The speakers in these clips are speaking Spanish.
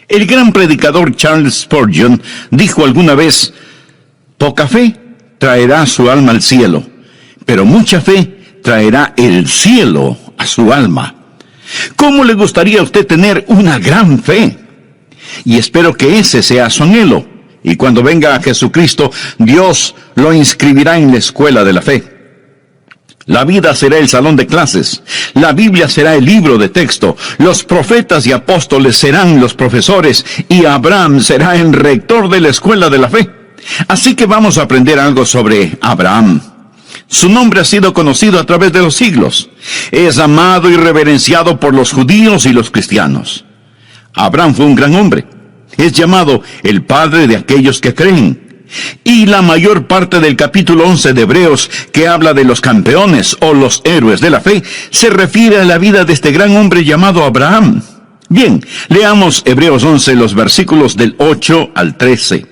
El gran predicador Charles Spurgeon dijo alguna vez: poca fe traerá su alma al cielo, pero mucha fe traerá el cielo a su alma. ¿Cómo le gustaría a usted tener una gran fe? Y espero que ese sea su anhelo. Y cuando venga a Jesucristo, Dios lo inscribirá en la escuela de la fe. La vida será el salón de clases, la Biblia será el libro de texto, los profetas y apóstoles serán los profesores, y Abraham será el rector de la escuela de la fe. Así que vamos a aprender algo sobre Abraham. Su nombre ha sido conocido a través de los siglos. Es amado y reverenciado por los judíos y los cristianos. Abraham fue un gran hombre. Es llamado el padre de aquellos que creen. Y la mayor parte del capítulo 11 de Hebreos, que habla de los campeones o los héroes de la fe, se refiere a la vida de este gran hombre llamado Abraham. Bien, leamos Hebreos 11, los versículos del 8 al 13.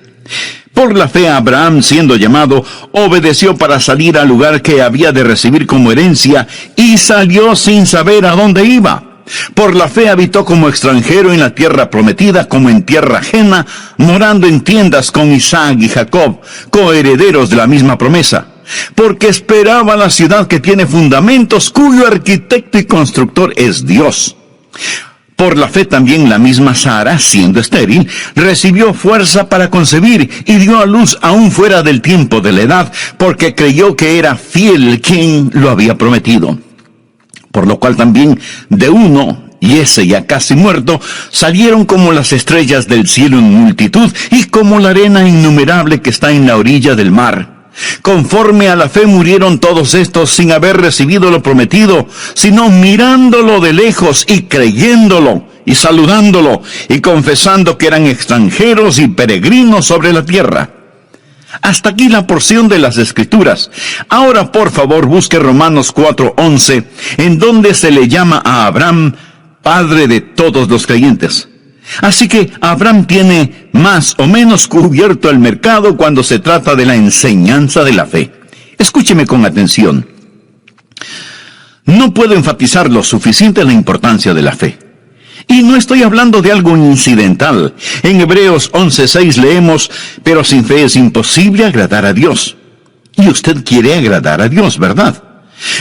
Por la fe Abraham, siendo llamado, obedeció para salir al lugar que había de recibir como herencia, y salió sin saber a dónde iba. Por la fe habitó como extranjero en la tierra prometida, como en tierra ajena, morando en tiendas con Isaac y Jacob, coherederos de la misma promesa. Porque esperaba la ciudad que tiene fundamentos, cuyo arquitecto y constructor es Dios. Por la fe también la misma Sara, siendo estéril, recibió fuerza para concebir y dio a luz aún fuera del tiempo de la edad, porque creyó que era fiel quien lo había prometido. Por lo cual también de uno, y ese ya casi muerto, salieron como las estrellas del cielo en multitud, y como la arena innumerable que está en la orilla del mar. Conforme a la fe murieron todos estos sin haber recibido lo prometido, sino mirándolo de lejos y creyéndolo, y saludándolo, y confesando que eran extranjeros y peregrinos sobre la tierra. Hasta aquí la porción de las Escrituras. Ahora, por favor, busque Romanos 4:11, en donde se le llama a Abraham padre de todos los creyentes. Así que Abraham tiene más o menos cubierto el mercado cuando se trata de la enseñanza de la fe. Escúcheme con atención. No puedo enfatizar lo suficiente la importancia de la fe. Y no estoy hablando de algo incidental. En Hebreos 11:6 leemos: pero sin fe es imposible agradar a Dios. Y usted quiere agradar a Dios, ¿verdad?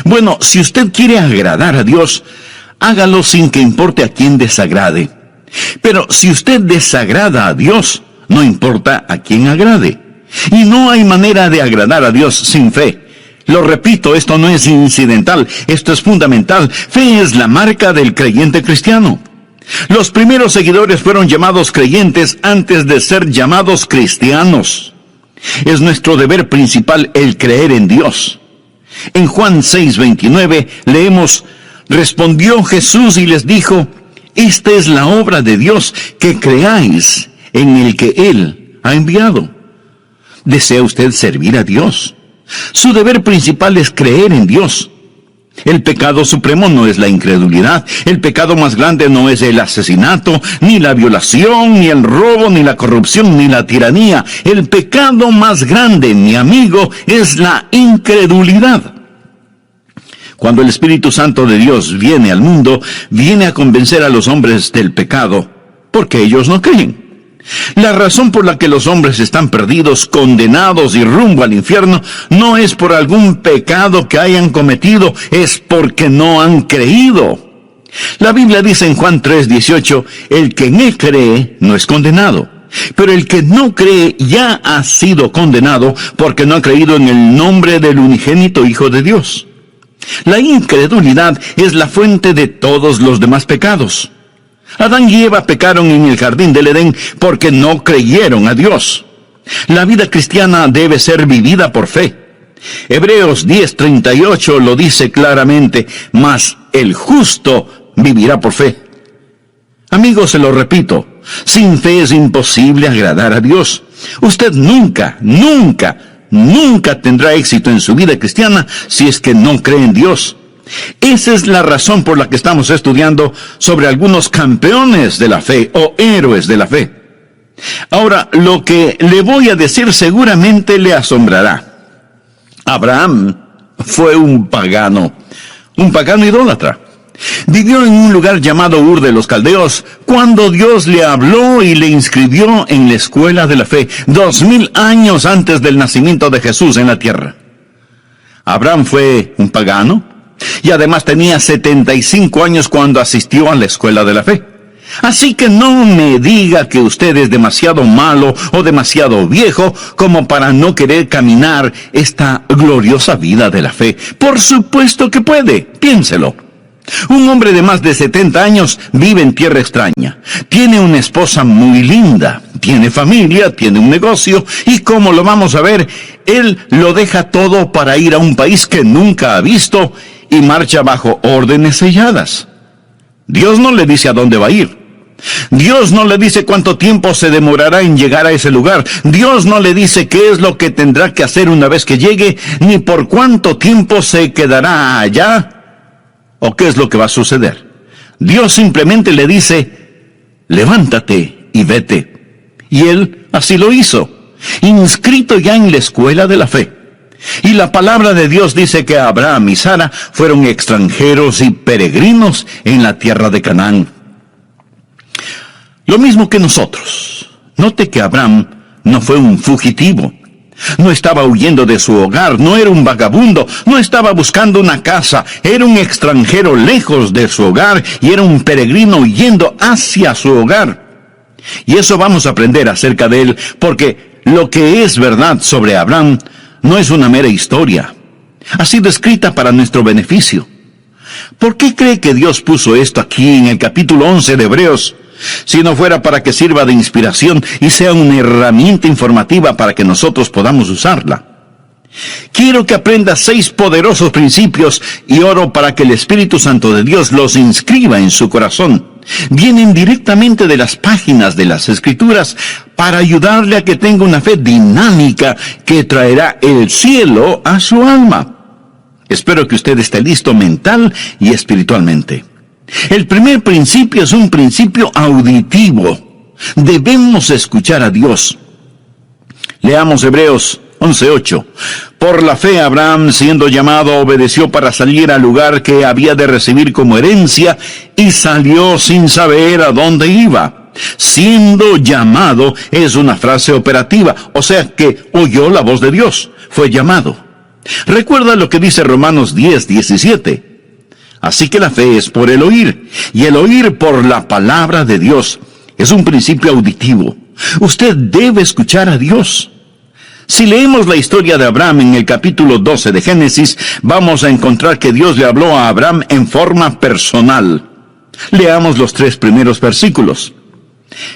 Bueno, si usted quiere agradar a Dios, hágalo sin que importe a quién desagrade. Pero si usted desagrada a Dios, no importa a quién agrade. Y no hay manera de agradar a Dios sin fe. Lo repito, esto no es incidental, esto es fundamental. Fe es la marca del creyente cristiano. Los primeros seguidores fueron llamados creyentes antes de ser llamados cristianos. Es nuestro deber principal el creer en Dios. En Juan 6:29 leemos: respondió Jesús y les dijo: esta es la obra de Dios, que creáis en el que Él ha enviado. ¿Desea usted servir a Dios? Su deber principal es creer en Dios. El pecado supremo no es la incredulidad. El pecado más grande no es el asesinato, ni la violación, ni el robo, ni la corrupción, ni la tiranía. El pecado más grande, mi amigo, es la incredulidad. Cuando el Espíritu Santo de Dios viene al mundo, viene a convencer a los hombres del pecado, porque ellos no creen. La razón por la que los hombres están perdidos, condenados y rumbo al infierno, no es por algún pecado que hayan cometido, es porque no han creído. La Biblia dice en Juan 3:18, el que en él cree no es condenado. Pero el que no cree ya ha sido condenado porque no ha creído en el nombre del unigénito Hijo de Dios. La incredulidad es la fuente de todos los demás pecados. Adán y Eva pecaron en el jardín del Edén porque no creyeron a Dios. La vida cristiana debe ser vivida por fe. Hebreos 10:38 lo dice claramente: mas el justo vivirá por fe. Amigos, se lo repito, sin fe es imposible agradar a Dios. Usted nunca tendrá éxito en su vida cristiana si es que no cree en Dios. Esa es la razón por la que estamos estudiando sobre algunos campeones de la fe o héroes de la fe. Ahora, lo que le voy a decir seguramente le asombrará. Abraham fue un pagano idólatra. Vivió en un lugar llamado Ur de los Caldeos, cuando Dios le habló y le inscribió en la escuela de la fe, 2000 años antes del nacimiento de Jesús en la tierra. Abraham fue un pagano, y además tenía 75 años cuando asistió a la escuela de la fe. Así que no me diga que usted es demasiado malo o demasiado viejo como para no querer caminar esta gloriosa vida de la fe. Por supuesto que puede, piénselo. Un hombre de más de 70 años vive en tierra extraña. Tiene una esposa muy linda, tiene familia, tiene un negocio y como lo vamos a ver, él lo deja todo para ir a un país que nunca ha visto y marcha bajo órdenes selladas. Dios no le dice a dónde va a ir. Dios no le dice cuánto tiempo se demorará en llegar a ese lugar. Dios no le dice qué es lo que tendrá que hacer una vez que llegue, ni por cuánto tiempo se quedará allá, o qué es lo que va a suceder. Dios simplemente le dice, levántate y vete. Y él así lo hizo, inscrito ya en la escuela de la fe. Y la palabra de Dios dice que Abraham y Sara fueron extranjeros y peregrinos en la tierra de Canaán. Lo mismo que nosotros. Note que Abraham no fue un fugitivo. No estaba huyendo de su hogar, no era un vagabundo, no estaba buscando una casa, era un extranjero lejos de su hogar y era un peregrino yendo hacia su hogar. Y eso vamos a aprender acerca de él, porque lo que es verdad sobre Abraham no es una mera historia. Ha sido escrita para nuestro beneficio. ¿Por qué cree que Dios puso esto aquí en el capítulo 11 de Hebreos? Si no fuera para que sirva de inspiración y sea una herramienta informativa para que nosotros podamos usarla. Quiero que aprenda 6 poderosos principios y oro para que el Espíritu Santo de Dios los inscriba en su corazón. Vienen directamente de las páginas de las Escrituras para ayudarle a que tenga una fe dinámica que traerá el cielo a su alma. Espero que usted esté listo mental y espiritualmente. El primer principio es un principio auditivo. Debemos escuchar a Dios. Leamos Hebreos 11:8. Por la fe Abraham, siendo llamado, obedeció para salir al lugar que había de recibir como herencia, y salió sin saber a dónde iba. Siendo llamado es una frase operativa, o sea que oyó la voz de Dios, fue llamado. Recuerda lo que dice Romanos 10:17. Así que la fe es por el oír, y el oír por la palabra de Dios. Es un principio auditivo. Usted debe escuchar a Dios. Si leemos la historia de Abraham en el capítulo 12 de Génesis, vamos a encontrar que Dios le habló a Abraham en forma personal. Leamos los 3 primeros versículos.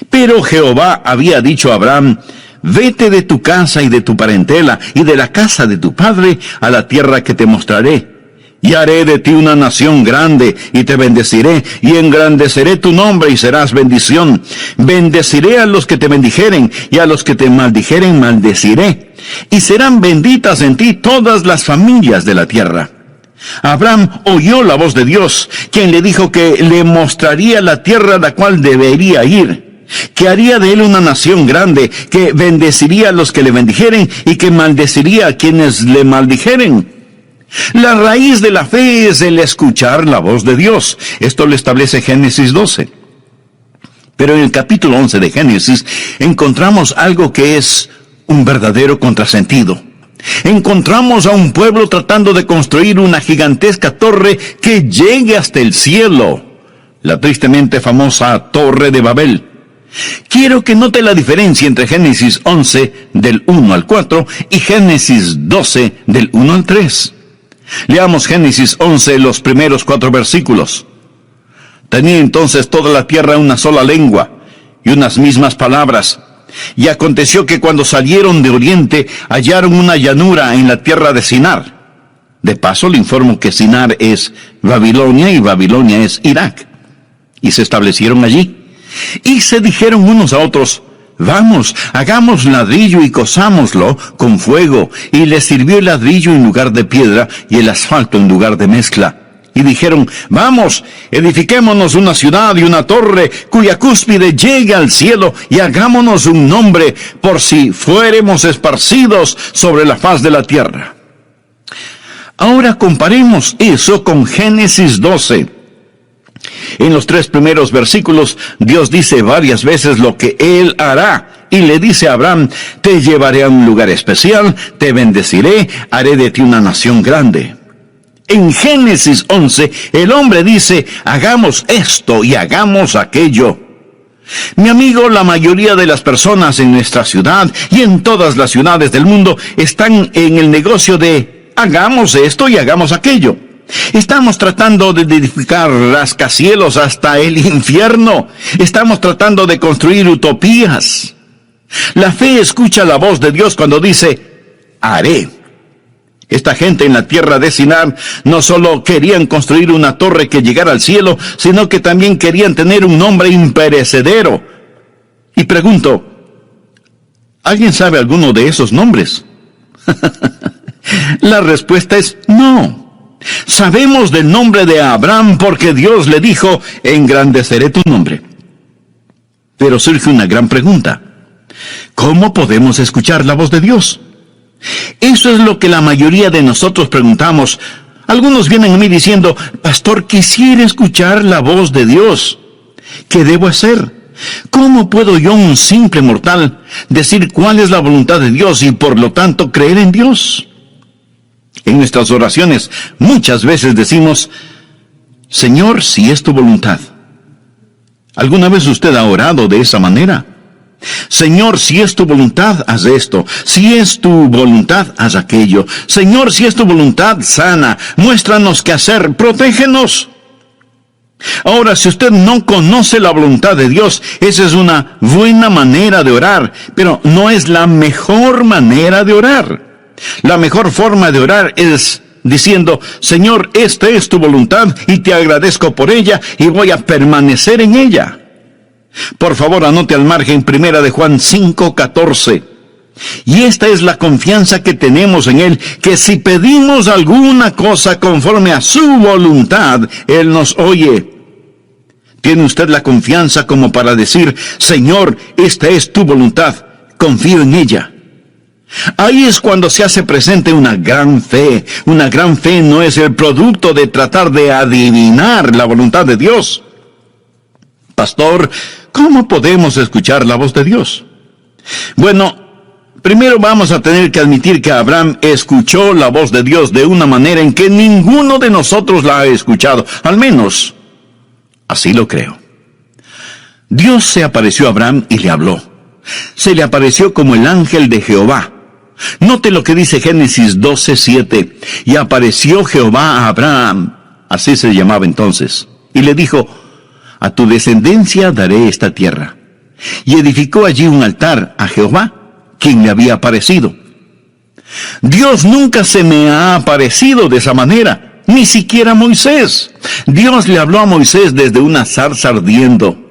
Pero Jehová había dicho a Abraham, vete de tu casa y de tu parentela y de la casa de tu padre a la tierra que te mostraré. Y haré de ti una nación grande, y te bendeciré, y engrandeceré tu nombre, y serás bendición. Bendeciré a los que te bendijeren, y a los que te maldijeren maldeciré. Y serán benditas en ti todas las familias de la tierra. Abraham oyó la voz de Dios, quien le dijo que le mostraría la tierra a la cual debería ir, que haría de él una nación grande, que bendeciría a los que le bendijeren, y que maldeciría a quienes le maldijeren. La raíz de la fe es el escuchar la voz de Dios. Esto lo establece Génesis 12. Pero en el capítulo 11 de Génesis encontramos algo que es un verdadero contrasentido. Encontramos a un pueblo tratando de construir una gigantesca torre que llegue hasta el cielo. La tristemente famosa Torre de Babel. Quiero que note la diferencia entre Génesis 11 del 1 al 4 y Génesis 12 del 1 al 3. Leamos Génesis 11, los primeros 4 versículos. Tenía entonces toda la tierra una sola lengua y unas mismas palabras. Y aconteció que cuando salieron de oriente hallaron una llanura en la tierra de Sinar. De paso le informo que Sinar es Babilonia y Babilonia es Irak. Y se establecieron allí. Y se dijeron unos a otros, vamos, hagamos ladrillo y cozámoslo con fuego. Y les sirvió el ladrillo en lugar de piedra y el asfalto en lugar de mezcla. Y dijeron, vamos, edifiquémonos una ciudad y una torre cuya cúspide llegue al cielo y hagámonos un nombre por si fuéremos esparcidos sobre la faz de la tierra. Ahora comparemos eso con Génesis 12. En los 3 primeros versículos, Dios dice varias veces lo que Él hará. Y le dice a Abraham, te llevaré a un lugar especial, te bendeciré, haré de ti una nación grande. En Génesis 11, el hombre dice, hagamos esto y hagamos aquello. Mi amigo, la mayoría de las personas en nuestra ciudad y en todas las ciudades del mundo están en el negocio de hagamos esto y hagamos aquello. Estamos tratando de edificar rascacielos hasta el infierno. Estamos tratando de construir utopías. La fe escucha la voz de Dios cuando dice, haré. Esta gente en la tierra de Sinar no solo querían construir una torre que llegara al cielo, sino que también querían tener un nombre imperecedero. Y pregunto, ¿alguien sabe alguno de esos nombres? La respuesta es no. Sabemos del nombre de Abraham porque Dios le dijo, engrandeceré tu nombre. Pero surge una gran pregunta. ¿Cómo podemos escuchar la voz de Dios? Eso es lo que la mayoría de nosotros preguntamos. Algunos vienen a mí diciendo, pastor, quisiera escuchar la voz de Dios. ¿Qué debo hacer? ¿Cómo puedo yo, un simple mortal, decir cuál es la voluntad de Dios y por lo tanto creer en Dios? En nuestras oraciones muchas veces decimos, Señor, si es tu voluntad. ¿Alguna vez usted ha orado de esa manera? Señor, si es tu voluntad, haz esto. Si es tu voluntad, haz aquello. Señor, si es tu voluntad, sana. Muéstranos qué hacer. Protégenos. Ahora, si usted no conoce la voluntad de Dios, esa es una buena manera de orar, pero no es la mejor manera de orar. La mejor forma de orar es diciendo, Señor, esta es tu voluntad y te agradezco por ella y voy a permanecer en ella. Por favor, anote al margen 1 de Juan 5:14. Y esta es la confianza que tenemos en Él, que si pedimos alguna cosa conforme a su voluntad, Él nos oye. ¿Tiene usted la confianza como para decir, Señor, esta es tu voluntad, confío en ella? Ahí es cuando se hace presente una gran fe. Una gran fe no es el producto de tratar de adivinar la voluntad de Dios. Pastor, ¿cómo podemos escuchar la voz de Dios? Bueno, primero vamos a tener que admitir que Abraham escuchó la voz de Dios de una manera en que ninguno de nosotros la ha escuchado. Al menos, así lo creo. Dios se apareció a Abraham y le habló. Se le apareció como el ángel de Jehová. Note lo que dice Génesis 12:7. Y apareció Jehová a Abraham, así se llamaba entonces, y le dijo, a tu descendencia daré esta tierra. Y edificó allí un altar a Jehová, quien le había aparecido. Dios nunca se me ha aparecido de esa manera, ni siquiera a Moisés. Dios le habló a Moisés desde una zarza ardiendo.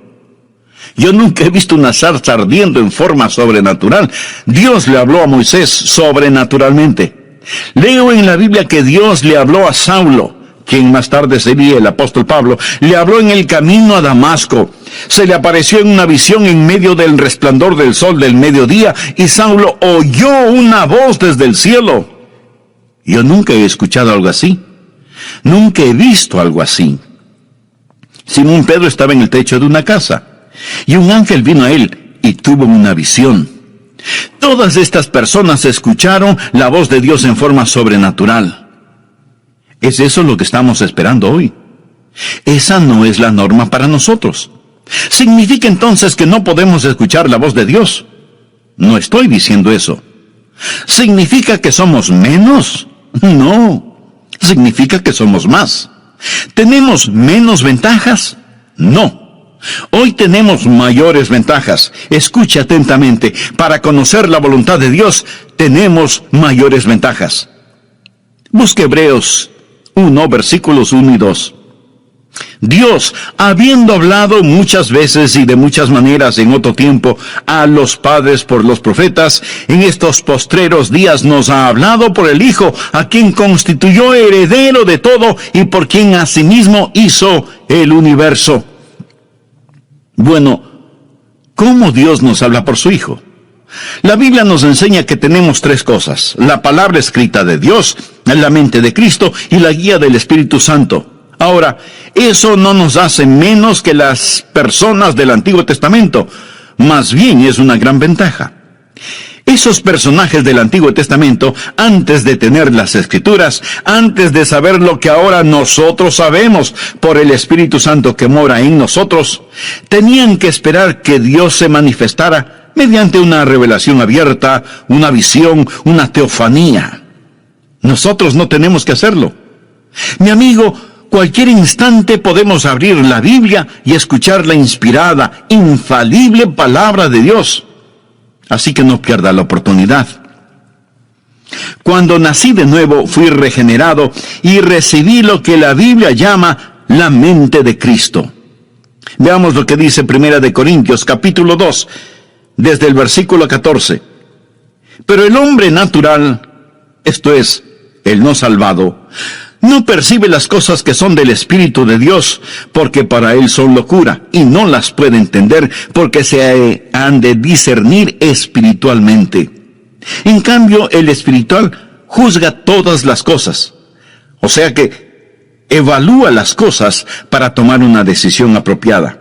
Yo nunca he visto una zarza ardiendo en forma sobrenatural. Dios le habló a Moisés sobrenaturalmente. Leo en la Biblia que Dios le habló a Saulo, quien más tarde sería el apóstol Pablo. Le habló en el camino a Damasco. Se le apareció en una visión en medio del resplandor del sol del mediodía, y Saulo oyó una voz desde el cielo. Yo nunca he escuchado algo así. Nunca he visto algo así. Simón Pedro estaba en el techo de una casa, y un ángel vino a él y tuvo una visión. Todas estas personas escucharon la voz de Dios en forma sobrenatural. ¿Es eso lo que estamos esperando hoy? Esa no es la norma para nosotros. ¿Significa entonces que no podemos escuchar la voz de Dios? No estoy diciendo eso. ¿Significa que somos menos? No. Significa que somos más. ¿Tenemos menos ventajas? No. Hoy tenemos mayores ventajas. Escuche atentamente. Para conocer la voluntad de Dios, tenemos mayores ventajas. Busque Hebreos 1, versículos 1 y 2. Dios, habiendo hablado muchas veces y de muchas maneras en otro tiempo a los padres por los profetas, en estos postreros días nos ha hablado por el Hijo, a quien constituyó heredero de todo y por quien asimismo hizo el universo. Bueno, ¿cómo Dios nos habla por su Hijo? La Biblia nos enseña que tenemos 3 cosas: la palabra escrita de Dios, la mente de Cristo y la guía del Espíritu Santo. Ahora, eso no nos hace menos que las personas del Antiguo Testamento, más bien es una gran ventaja. Esos personajes del Antiguo Testamento, antes de tener las Escrituras, antes de saber lo que ahora nosotros sabemos por el Espíritu Santo que mora en nosotros, tenían que esperar que Dios se manifestara mediante una revelación abierta, una visión, una teofanía. Nosotros no tenemos que hacerlo. Mi amigo, cualquier instante podemos abrir la Biblia y escuchar la inspirada, infalible palabra de Dios. Así que no pierda la oportunidad. Cuando nací de nuevo, fui regenerado y recibí lo que la Biblia llama la mente de Cristo. Veamos lo que dice 1 Corintios, capítulo 2, desde el versículo 14. Pero el hombre natural, esto es, el no salvado, no percibe las cosas que son del Espíritu de Dios, porque para él son locura, y no las puede entender, porque se han de discernir espiritualmente. En cambio, el espiritual juzga todas las cosas, o sea que evalúa las cosas para tomar una decisión apropiada.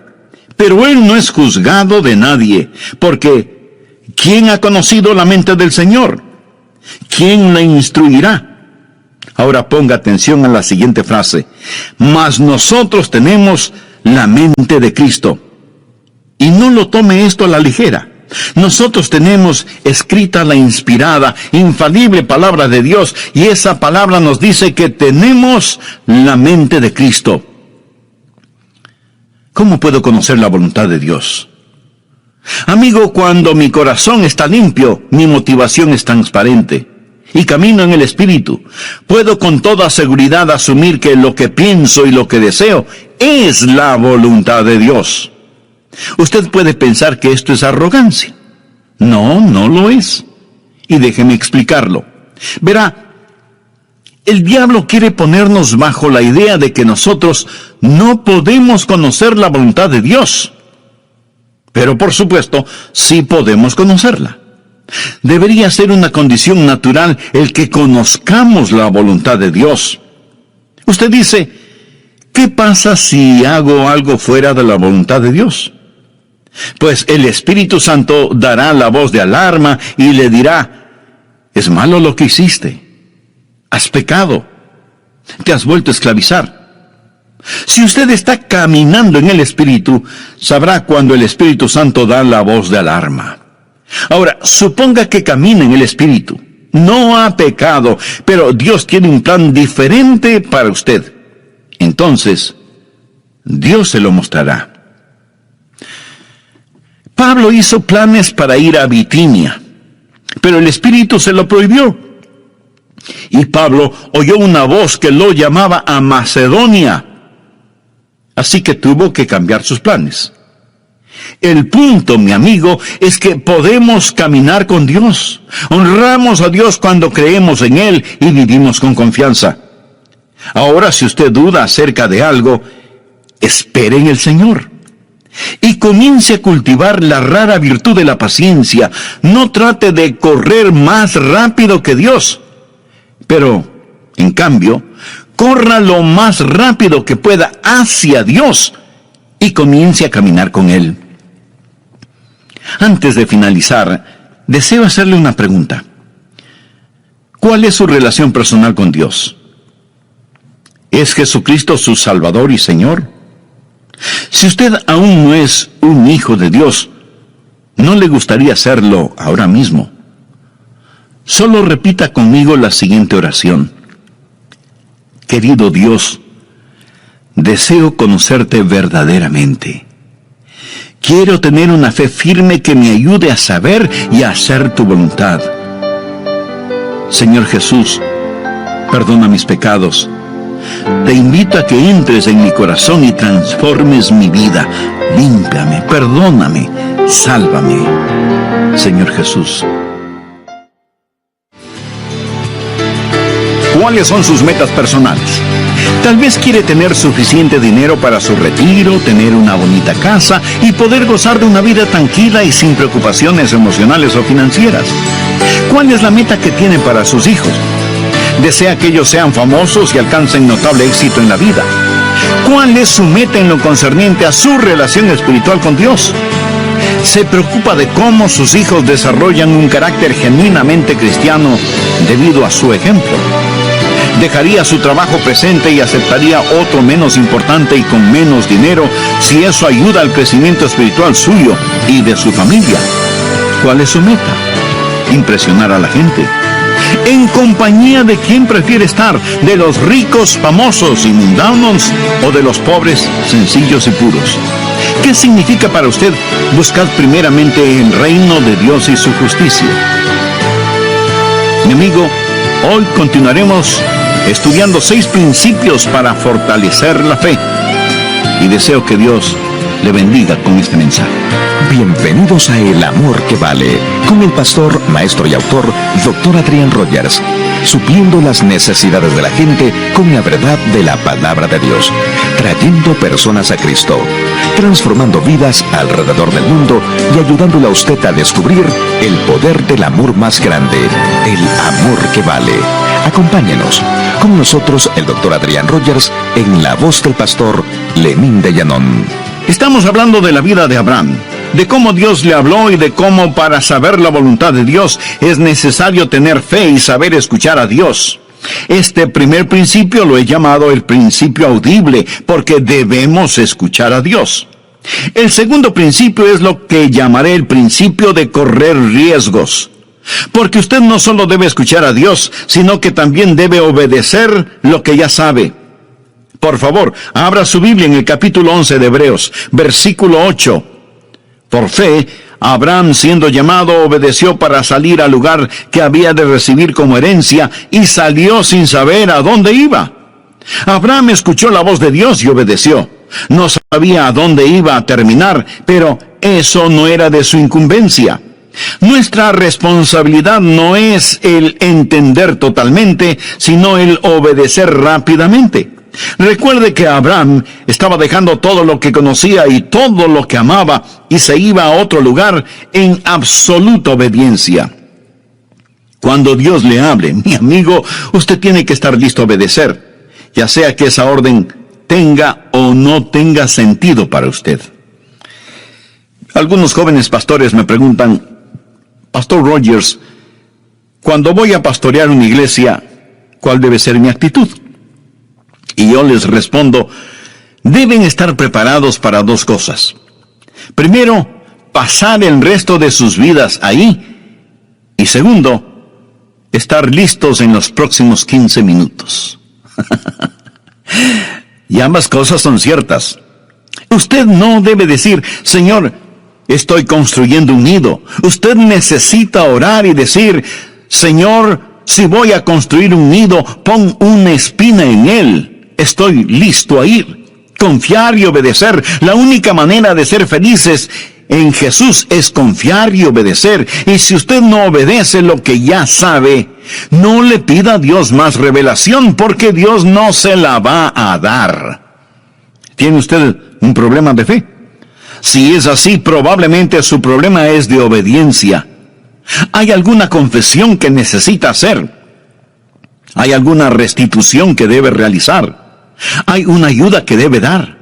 Pero él no es juzgado de nadie, porque ¿quién ha conocido la mente del Señor? ¿Quién la instruirá? Ahora ponga atención a la siguiente frase. Mas nosotros tenemos la mente de Cristo. Y no lo tome esto a la ligera. Nosotros tenemos escrita la inspirada, infalible palabra de Dios, y esa palabra nos dice que tenemos la mente de Cristo. ¿Cómo puedo conocer la voluntad de Dios? Amigo, cuando mi corazón está limpio, mi motivación es transparente. Y camino en el Espíritu, puedo con toda seguridad asumir que lo que pienso y lo que deseo es la voluntad de Dios. Usted puede pensar que esto es arrogancia. No, no lo es. Y déjeme explicarlo. Verá, el diablo quiere ponernos bajo la idea de que nosotros no podemos conocer la voluntad de Dios. Pero por supuesto, sí podemos conocerla. Debería ser una condición natural el que conozcamos la voluntad de Dios. Usted dice, ¿qué pasa si hago algo fuera de la voluntad de Dios? Pues el Espíritu Santo dará la voz de alarma y le dirá, es malo lo que hiciste, has pecado, te has vuelto a esclavizar. Si usted está caminando en el Espíritu, sabrá cuando el Espíritu Santo da la voz de alarma. Ahora, suponga que camina en el Espíritu. No ha pecado, pero Dios tiene un plan diferente para usted. Entonces, Dios se lo mostrará. Pablo hizo planes para ir a Bitinia, pero el Espíritu se lo prohibió. Y Pablo oyó una voz que lo llamaba a Macedonia. Así que tuvo que cambiar sus planes. El punto, mi amigo, es que podemos caminar con Dios. Honramos a Dios cuando creemos en Él y vivimos con confianza. Ahora, si usted duda acerca de algo, espere en el Señor. Y comience a cultivar la rara virtud de la paciencia. No trate de correr más rápido que Dios. Pero, en cambio, corra lo más rápido que pueda hacia Dios y comience a caminar con Él. Antes de finalizar, deseo hacerle una pregunta. ¿Cuál es su relación personal con Dios? ¿Es Jesucristo su Salvador y Señor? Si usted aún no es un hijo de Dios, ¿no le gustaría serlo ahora mismo? Solo repita conmigo la siguiente oración. Querido Dios, deseo conocerte verdaderamente. Quiero tener una fe firme que me ayude a saber y a hacer tu voluntad. Señor Jesús, perdona mis pecados. Te invito a que entres en mi corazón y transformes mi vida. Límpiame, perdóname, sálvame. Señor Jesús. ¿Cuáles son sus metas personales? Tal vez quiere tener suficiente dinero para su retiro, tener una bonita casa y poder gozar de una vida tranquila y sin preocupaciones emocionales o financieras. ¿Cuál es la meta que tiene para sus hijos? Desea que ellos sean famosos y alcancen notable éxito en la vida. ¿Cuál es su meta en lo concerniente a su relación espiritual con Dios? ¿Se preocupa de cómo sus hijos desarrollan un carácter genuinamente cristiano debido a su ejemplo? ¿Dejaría su trabajo presente y aceptaría otro menos importante y con menos dinero si eso ayuda al crecimiento espiritual suyo y de su familia? ¿Cuál es su meta? Impresionar a la gente. ¿En compañía de quién prefiere estar? ¿De los ricos, famosos y mundanos o de los pobres, sencillos y puros? ¿Qué significa para usted buscar primeramente el reino de Dios y su justicia? Mi amigo, hoy continuaremos estudiando 6 principios para fortalecer la fe. Y deseo que Dios le bendiga con este mensaje. Bienvenidos a El Amor que Vale, con el pastor, maestro y autor, Dr. Adrián Rogers, supliendo las necesidades de la gente con la verdad de la palabra de Dios, trayendo personas a Cristo, transformando vidas alrededor del mundo y ayudándole a usted a descubrir el poder del amor más grande, el amor que vale. Acompáñenos. Con nosotros el Dr. Adrián Rogers en la voz del pastor Lenín de Llanón. Estamos hablando de la vida de Abraham, de cómo Dios le habló y de cómo para saber la voluntad de Dios es necesario tener fe y saber escuchar a Dios. Este primer principio lo he llamado el principio audible, porque debemos escuchar a Dios. El segundo principio es lo que llamaré el principio de correr riesgos. Porque usted no solo debe escuchar a Dios, sino que también debe obedecer lo que ya sabe. Por favor, abra su Biblia en el capítulo 11 de Hebreos, versículo 8. Por fe, Abraham, siendo llamado, obedeció para salir al lugar que había de recibir como herencia, y salió sin saber a dónde iba. Abraham escuchó la voz de Dios y obedeció. No sabía a dónde iba a terminar, pero eso no era de su incumbencia. Nuestra responsabilidad no es el entender totalmente, sino el obedecer rápidamente. Recuerde que Abraham estaba dejando todo lo que conocía y todo lo que amaba y se iba a otro lugar en absoluta obediencia. Cuando Dios le hable, mi amigo, usted tiene que estar listo a obedecer, ya sea que esa orden tenga o no tenga sentido para usted. Algunos jóvenes pastores me preguntan: Pastor Rogers, cuando voy a pastorear una iglesia, ¿cuál debe ser mi actitud? Y yo les respondo: deben estar preparados para 2 cosas. Primero, pasar el resto de sus vidas ahí. Y segundo, estar listos en los próximos 15 minutos. Y ambas cosas son ciertas. Usted no debe decir: Señor, estoy construyendo un nido. Usted necesita orar y decir: Señor, si voy a construir un nido, pon una espina en él. Estoy listo a ir. Confiar y obedecer. La única manera de ser felices en Jesús es confiar y obedecer. Y si usted no obedece lo que ya sabe, no le pida a Dios más revelación, porque Dios no se la va a dar. ¿Tiene usted un problema de fe? Si es así, probablemente su problema es de obediencia. ¿Hay alguna confesión que necesita hacer? ¿Hay alguna restitución que debe realizar? ¿Hay una ayuda que debe dar?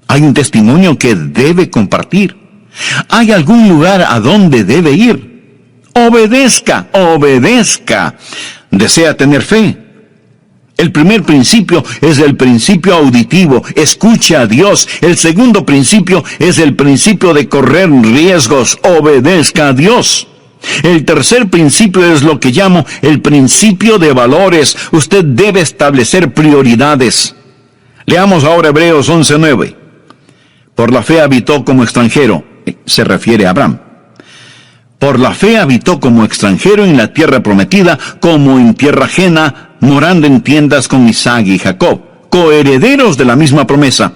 ¿Hay un testimonio que debe compartir? ¿Hay algún lugar a donde debe ir? Obedezca, obedezca. ¿Desea tener fe? El primer principio es el principio auditivo. Escuche a Dios. El segundo principio es el principio de correr riesgos. Obedezca a Dios. El tercer principio es lo que llamo el principio de valores. Usted debe establecer prioridades. Leamos ahora Hebreos 11:9. Por la fe habitó como extranjero. Se refiere a Abraham. Por la fe habitó como extranjero en la tierra prometida, como en tierra ajena, morando en tiendas con Isaac y Jacob, coherederos de la misma promesa,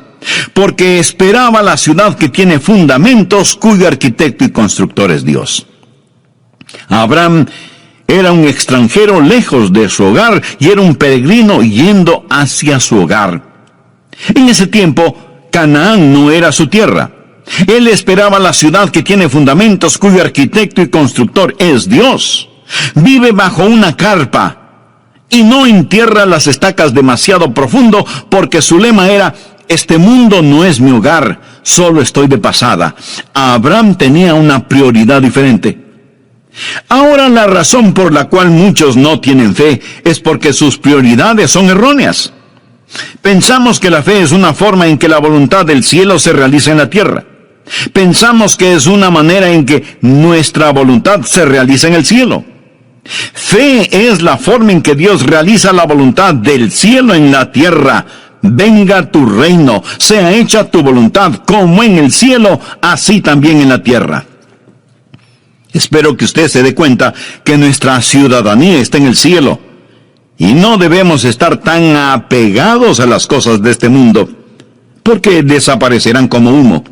porque esperaba la ciudad que tiene fundamentos, cuyo arquitecto y constructor es Dios. Abraham era un extranjero lejos de su hogar y era un peregrino yendo hacia su hogar. En ese tiempo, Canaán no era su tierra. Él esperaba la ciudad que tiene fundamentos, cuyo arquitecto y constructor es Dios. Vive bajo una carpa y no entierra las estacas demasiado profundo, porque su lema era: este mundo no es mi hogar, solo estoy de pasada. Abraham tenía una prioridad diferente. Ahora la razón por la cual muchos no tienen fe es porque sus prioridades son erróneas. Pensamos que la fe es una forma en que la voluntad del cielo se realiza en la tierra. Pensamos que es una manera en que nuestra voluntad se realiza en el cielo. Fe es la forma en que Dios realiza la voluntad del cielo en la tierra. Venga tu reino, sea hecha tu voluntad como en el cielo, así también en la tierra. Espero que usted se dé cuenta que nuestra ciudadanía está en el cielo y no debemos estar tan apegados a las cosas de este mundo, porque desaparecerán como humo.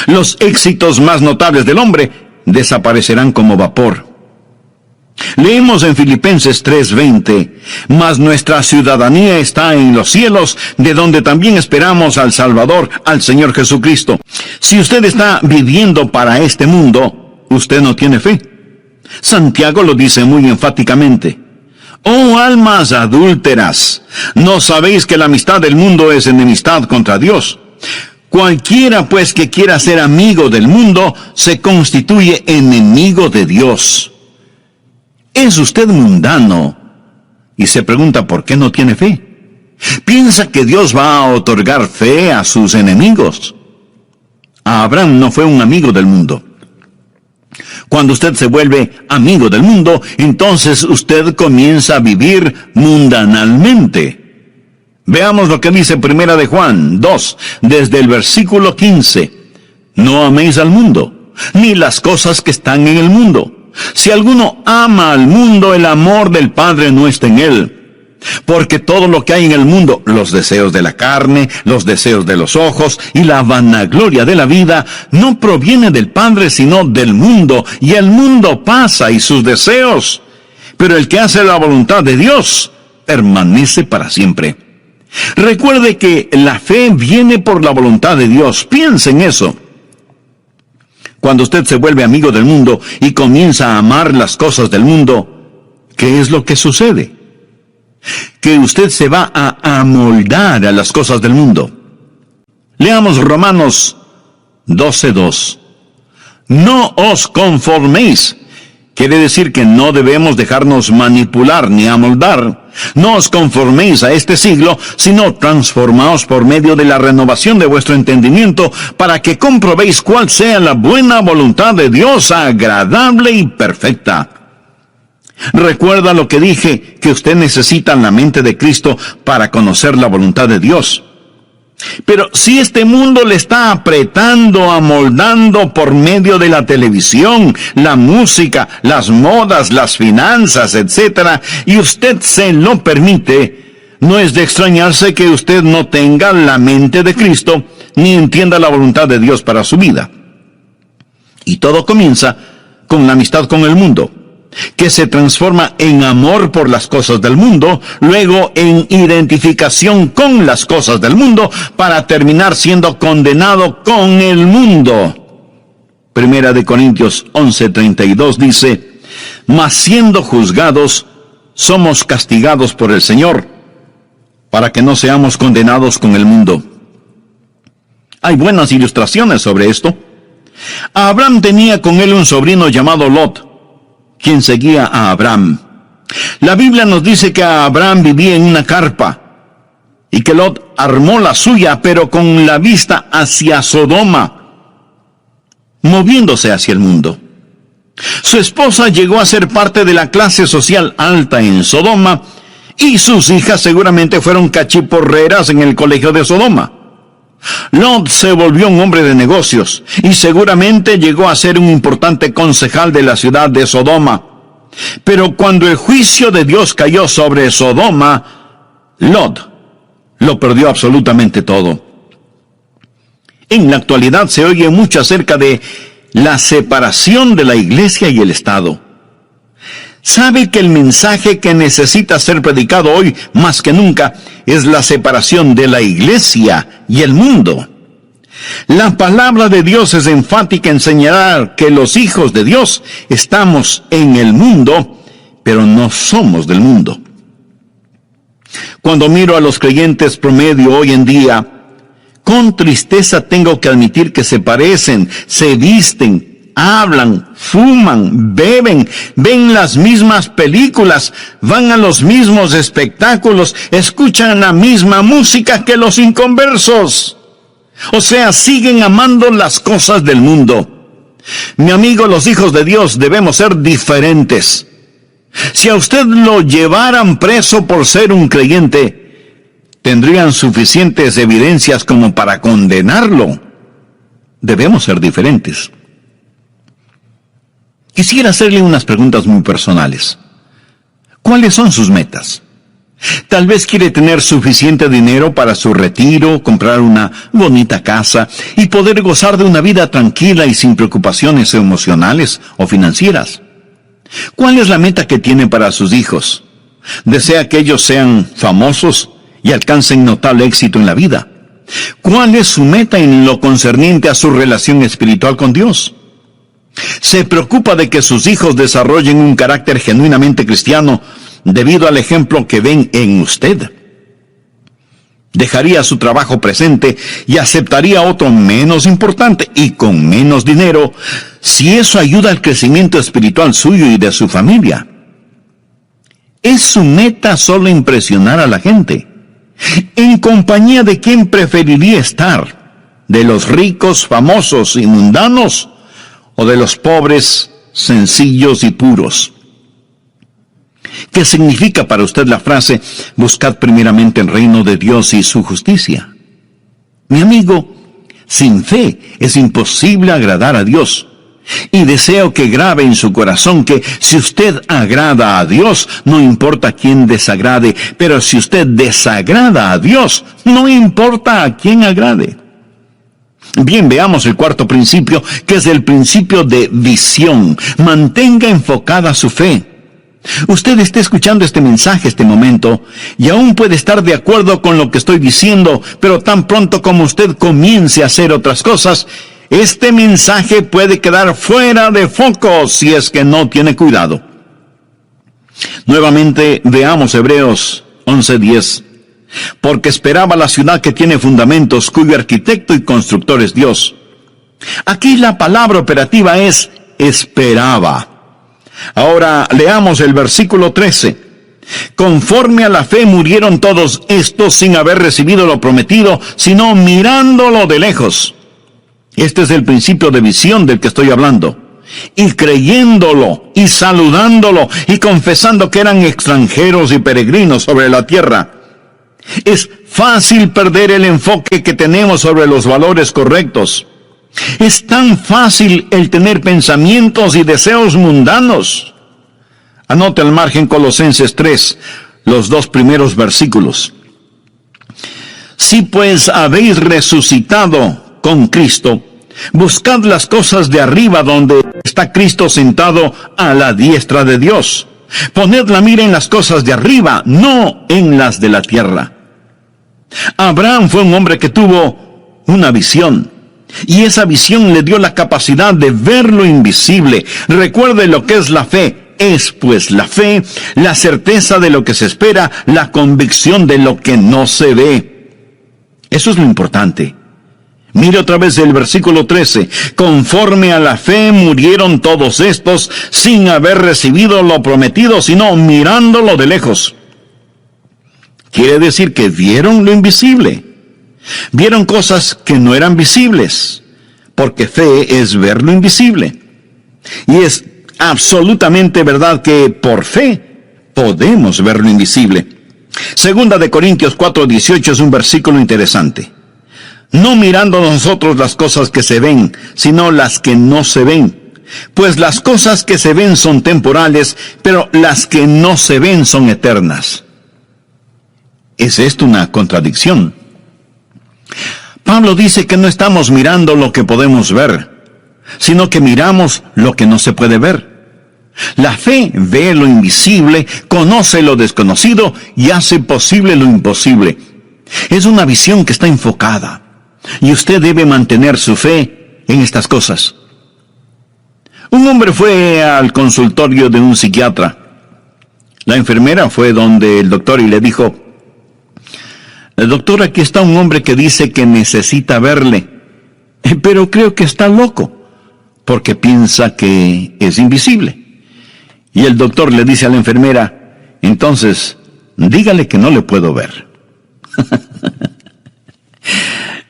Los éxitos más notables del hombre desaparecerán como vapor. Leemos en Filipenses 3:20, mas nuestra ciudadanía está en los cielos, de donde también esperamos al Salvador, al Señor Jesucristo. Si usted está viviendo para este mundo, usted no tiene fe. Santiago lo dice muy enfáticamente. Oh almas adúlteras, ¿no sabéis que la amistad del mundo es enemistad contra Dios? Cualquiera pues que quiera ser amigo del mundo, se constituye enemigo de Dios. ¿Es usted mundano y se pregunta por qué no tiene fe? ¿Piensa que Dios va a otorgar fe a sus enemigos? Abraham no fue un amigo del mundo. Cuando usted se vuelve amigo del mundo, entonces usted comienza a vivir mundanalmente. Veamos lo que dice Primera de Juan 2, desde el versículo 15. No améis al mundo, ni las cosas que están en el mundo. Si alguno ama al mundo, el amor del Padre no está en él. Porque todo lo que hay en el mundo, los deseos de la carne, los deseos de los ojos y la vanagloria de la vida, no proviene del Padre sino del mundo, y el mundo pasa y sus deseos. Pero el que hace la voluntad de Dios permanece para siempre. Recuerde que la fe viene por la voluntad de Dios. Piense en eso. Cuando usted se vuelve amigo del mundo y comienza a amar las cosas del mundo, ¿qué es lo que sucede? Que usted se va a amoldar a las cosas del mundo. Leamos Romanos 12:2. No os conforméis. Quiere decir que no debemos dejarnos manipular ni amoldar. No os conforméis a este siglo, sino transformaos por medio de la renovación de vuestro entendimiento, para que comprobéis cuál sea la buena voluntad de Dios, agradable y perfecta. Recuerda lo que dije, que usted necesita la mente de Cristo para conocer la voluntad de Dios. Pero si este mundo le está apretando, amoldando por medio de la televisión, la música, las modas, las finanzas, etc., y usted se lo permite, no es de extrañarse que usted no tenga la mente de Cristo, ni entienda la voluntad de Dios para su vida. Y todo comienza con la amistad con el mundo, que se transforma en amor por las cosas del mundo, luego en identificación con las cosas del mundo, para terminar siendo condenado con el mundo. Primera de Corintios 11:32 dice, mas siendo juzgados, somos castigados por el Señor, para que no seamos condenados con el mundo. Hay buenas ilustraciones sobre esto. Abraham tenía con él un sobrino llamado Lot, quien seguía a Abraham. La Biblia nos dice que Abraham vivía en una carpa y que Lot armó la suya, pero con la vista hacia Sodoma, moviéndose hacia el mundo. Su esposa llegó a ser parte de la clase social alta en Sodoma y sus hijas seguramente fueron cachiporreras en el colegio de Sodoma. Lot se volvió un hombre de negocios y seguramente llegó a ser un importante concejal de la ciudad de Sodoma. Pero cuando el juicio de Dios cayó sobre Sodoma, Lot lo perdió absolutamente todo. En la actualidad se oye mucho acerca de la separación de la iglesia y el Estado. ¿Sabe que el mensaje que necesita ser predicado hoy más que nunca es la separación de la iglesia y el mundo? La palabra de Dios es enfática en señalar que los hijos de Dios estamos en el mundo, pero no somos del mundo. Cuando miro a los creyentes promedio hoy en día, Con tristeza tengo que admitir que se parecen, se visten, hablan, fuman, beben, ven las mismas películas, van a los mismos espectáculos, escuchan la misma música que los inconversos. O sea, siguen amando las cosas del mundo. Mi amigo, los hijos de Dios debemos ser diferentes. Si a usted lo llevaran preso por ser un creyente, tendrían suficientes evidencias como para condenarlo. Debemos ser diferentes. Quisiera hacerle unas preguntas muy personales. ¿Cuáles son sus metas? Tal vez quiere tener suficiente dinero para su retiro, comprar una bonita casa y poder gozar de una vida tranquila y sin preocupaciones emocionales o financieras. ¿Cuál es la meta que tiene para sus hijos? ¿Desea que ellos sean famosos y alcancen notable éxito en la vida? ¿Cuál es su meta en lo concerniente a su relación espiritual con Dios? ¿Se preocupa de que sus hijos desarrollen un carácter genuinamente cristiano debido al ejemplo que ven en usted? ¿Dejaría su trabajo presente y aceptaría otro menos importante y con menos dinero si eso ayuda al crecimiento espiritual suyo y de su familia? ¿Es su meta solo impresionar a la gente? ¿En compañía de quién preferiría estar? ¿De los ricos, famosos y mundanos? ¿O de los pobres, sencillos y puros? ¿Qué significa para usted la frase, buscad primeramente el reino de Dios y su justicia? Mi amigo, sin fe es imposible agradar a Dios. Y deseo que grabe en su corazón que si usted agrada a Dios, no importa a quién desagrade, pero si usted desagrada a Dios, no importa a quién agrade. Bien, veamos el cuarto principio, que es el principio de visión. Mantenga enfocada su fe. Usted está escuchando este mensaje, este momento, y aún puede estar de acuerdo con lo que estoy diciendo, pero tan pronto como usted comience a hacer otras cosas, este mensaje puede quedar fuera de foco si es que no tiene cuidado. Nuevamente veamos Hebreos 11:10. Porque esperaba la ciudad que tiene fundamentos, cuyo arquitecto y constructor es Dios. Aquí la palabra operativa es esperaba. Ahora leamos el versículo 13. Conforme a la fe murieron todos estos sin haber recibido lo prometido, sino mirándolo de lejos. Este es el principio de visión del que estoy hablando. Y creyéndolo, y saludándolo, y confesando que eran extranjeros y peregrinos sobre la tierra. Es fácil perder el enfoque que tenemos sobre los valores correctos. Es tan fácil el tener pensamientos y deseos mundanos. Anote al margen Colosenses 3, los 2 primeros versículos. Si pues habéis resucitado con Cristo, buscad las cosas de arriba donde está Cristo sentado a la diestra de Dios. Poned la mira en las cosas de arriba, no en las de la tierra. Abraham fue un hombre que tuvo una visión, y esa visión le dio la capacidad de ver lo invisible. Recuerde lo que es la fe. Es pues la fe, la certeza de lo que se espera, la convicción de lo que no se ve. Eso es lo importante. Mire otra vez el versículo 13. Conforme a la fe murieron todos estos sin haber recibido lo prometido, sino mirándolo de lejos. Quiere decir que vieron lo invisible. Vieron cosas que no eran visibles, porque fe es ver lo invisible. Y es absolutamente verdad que por fe podemos ver lo invisible. Segunda de Corintios 4:18 es un versículo interesante. No mirando nosotros las cosas que se ven, sino las que no se ven. Pues las cosas que se ven son temporales, pero las que no se ven son eternas. ¿Es esto una contradicción? Pablo dice que no estamos mirando lo que podemos ver, sino que miramos lo que no se puede ver. La fe ve lo invisible, conoce lo desconocido y hace posible lo imposible. Es una visión que está enfocada, y usted debe mantener su fe en estas cosas. Un hombre fue al consultorio de un psiquiatra. La enfermera fue donde el doctor y le dijo: Doctor, aquí está un hombre que dice que necesita verle, pero creo que está loco, porque piensa que es invisible. Y el doctor le dice a la enfermera, entonces, dígale que no le puedo ver.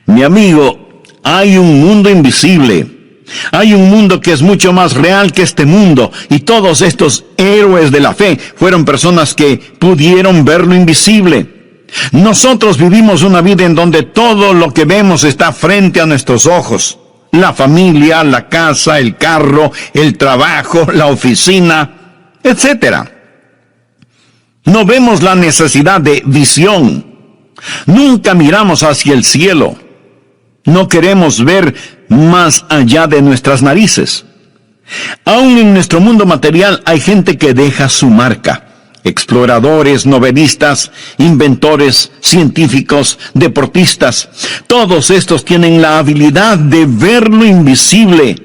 Mi amigo, hay un mundo invisible. Hay un mundo que es mucho más real que este mundo, y todos estos héroes de la fe fueron personas que pudieron ver lo invisible. Nosotros vivimos una vida en donde todo lo que vemos está frente a nuestros ojos. La familia, la casa, el carro, el trabajo, la oficina, etc. No vemos la necesidad de visión. Nunca miramos hacia el cielo. No queremos ver más allá de nuestras narices. Aún en nuestro mundo material hay gente que deja su marca. Exploradores, novelistas, inventores, científicos, deportistas. Todos estos tienen la habilidad de ver lo invisible.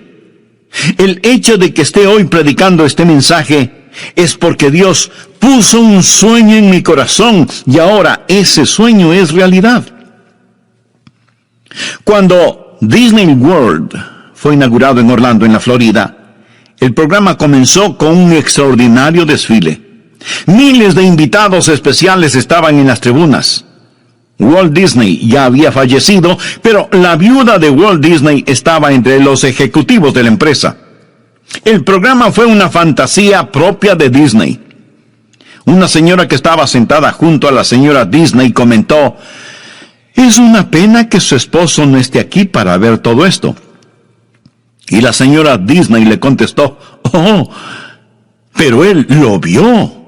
El hecho de que esté hoy predicando este mensaje es porque Dios puso un sueño en mi corazón y ahora ese sueño es realidad. Cuando Disney World fue inaugurado en Orlando, en la Florida, el programa comenzó con un extraordinario desfile. Miles de invitados especiales estaban en las tribunas. Walt Disney ya había fallecido, pero la viuda de Walt Disney estaba entre los ejecutivos de la empresa. El programa fue una fantasía propia de Disney. Una señora que estaba sentada junto a la señora Disney comentó, es una pena que su esposo no esté aquí para ver todo esto. Y la señora Disney le contestó, oh, pero él lo vio.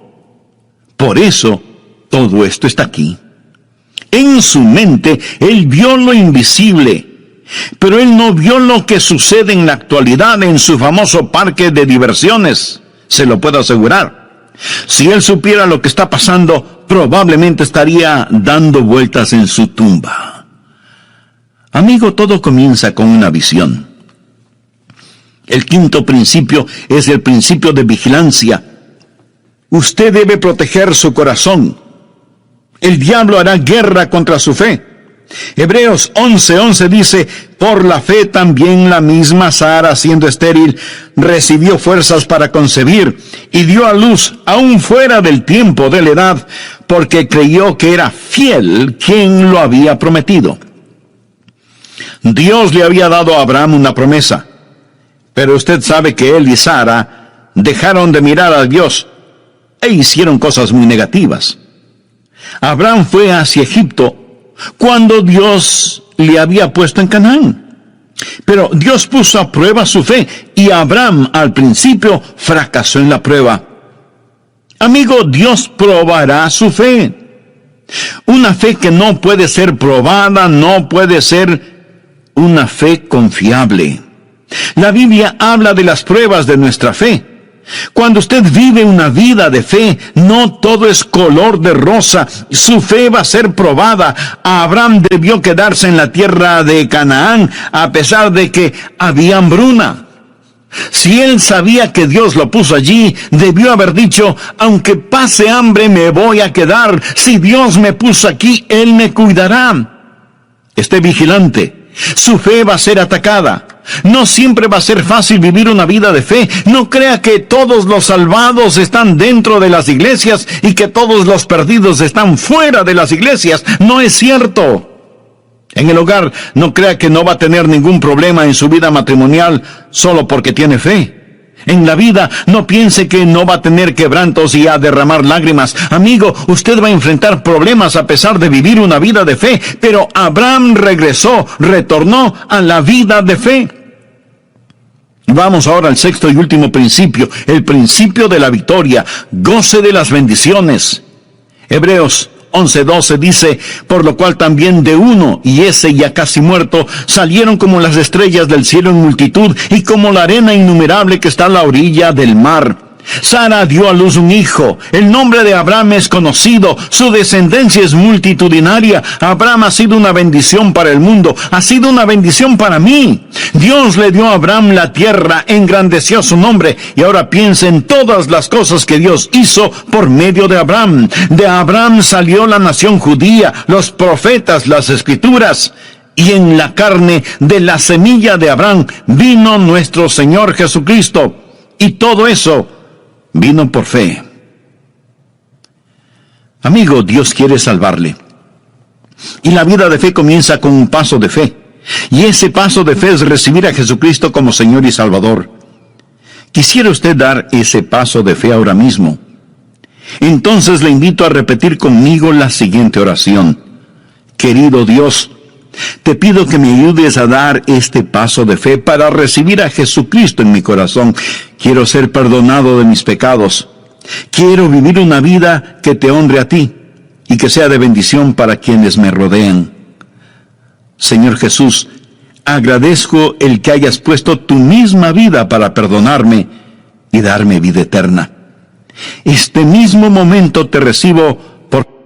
Por eso, todo esto está aquí. En su mente, él vio lo invisible, pero él no vio lo que sucede en la actualidad en su famoso parque de diversiones, se lo puedo asegurar. Si él supiera lo que está pasando, probablemente estaría dando vueltas en su tumba. Amigo, todo comienza con una visión. El quinto principio es el principio de vigilancia. Usted debe proteger su corazón. El diablo hará guerra contra su fe. Hebreos 11:11 dice, por la fe también la misma Sara, siendo estéril, recibió fuerzas para concebir y dio a luz aún fuera del tiempo de la edad, porque creyó que era fiel quien lo había prometido. Dios le había dado a Abraham una promesa, pero usted sabe que él y Sara dejaron de mirar a Dios e hicieron cosas muy negativas. Abraham fue hacia Egipto cuando Dios le había puesto en Canaán. Pero Dios puso a prueba su fe y Abraham al principio fracasó en la prueba. Amigo, Dios probará su fe. Una fe que no puede ser probada, no puede ser una fe confiable. La Biblia habla de las pruebas de nuestra fe. Cuando usted vive una vida de fe, no todo es color de rosa. Su fe va a ser probada. Abraham debió quedarse en la tierra de Canaán, a pesar de que había hambruna. Si él sabía que Dios lo puso allí, debió haber dicho, aunque pase hambre me voy a quedar. Si Dios me puso aquí, Él me cuidará. Esté vigilante. Su fe va a ser atacada. No siempre va a ser fácil vivir una vida de fe. No crea que todos los salvados están dentro de las iglesias y que todos los perdidos están fuera de las iglesias. No es cierto. En el hogar, no crea que no va a tener ningún problema en su vida matrimonial solo porque tiene fe. En la vida, no piense que no va a tener quebrantos y a derramar lágrimas. Amigo, usted va a enfrentar problemas a pesar de vivir una vida de fe. Pero Abraham retornó a la vida de fe. Vamos ahora al sexto y último principio, el principio de la victoria. Goce de las bendiciones. Hebreos 11:12 dice, por lo cual también de uno, y ese ya casi muerto, salieron como las estrellas del cielo en multitud, y como la arena innumerable que está a la orilla del mar. Sara dio a luz un hijo. El nombre de Abraham es conocido. Su descendencia es multitudinaria. Abraham ha sido una bendición para el mundo. Ha sido una bendición para mí. Dios le dio a Abraham la tierra, engrandeció su nombre. Y ahora piensa en todas las cosas que Dios hizo por medio de Abraham. De Abraham salió la nación judía, los profetas, las escrituras. Y en la carne de la semilla de Abraham vino nuestro Señor Jesucristo. Y todo eso vino por fe. Amigo, Dios quiere salvarle. Y la vida de fe comienza con un paso de fe. Y ese paso de fe es recibir a Jesucristo como Señor y Salvador. ¿Quisiera usted dar ese paso de fe ahora mismo? Entonces le invito a repetir conmigo la siguiente oración. Querido Dios, te pido que me ayudes a dar este paso de fe para recibir a Jesucristo en mi corazón. Quiero ser perdonado de mis pecados. Quiero vivir una vida que te honre a ti y que sea de bendición para quienes me rodean. Señor Jesús, agradezco el que hayas puesto tu misma vida para perdonarme y darme vida eterna. Este mismo momento te recibo por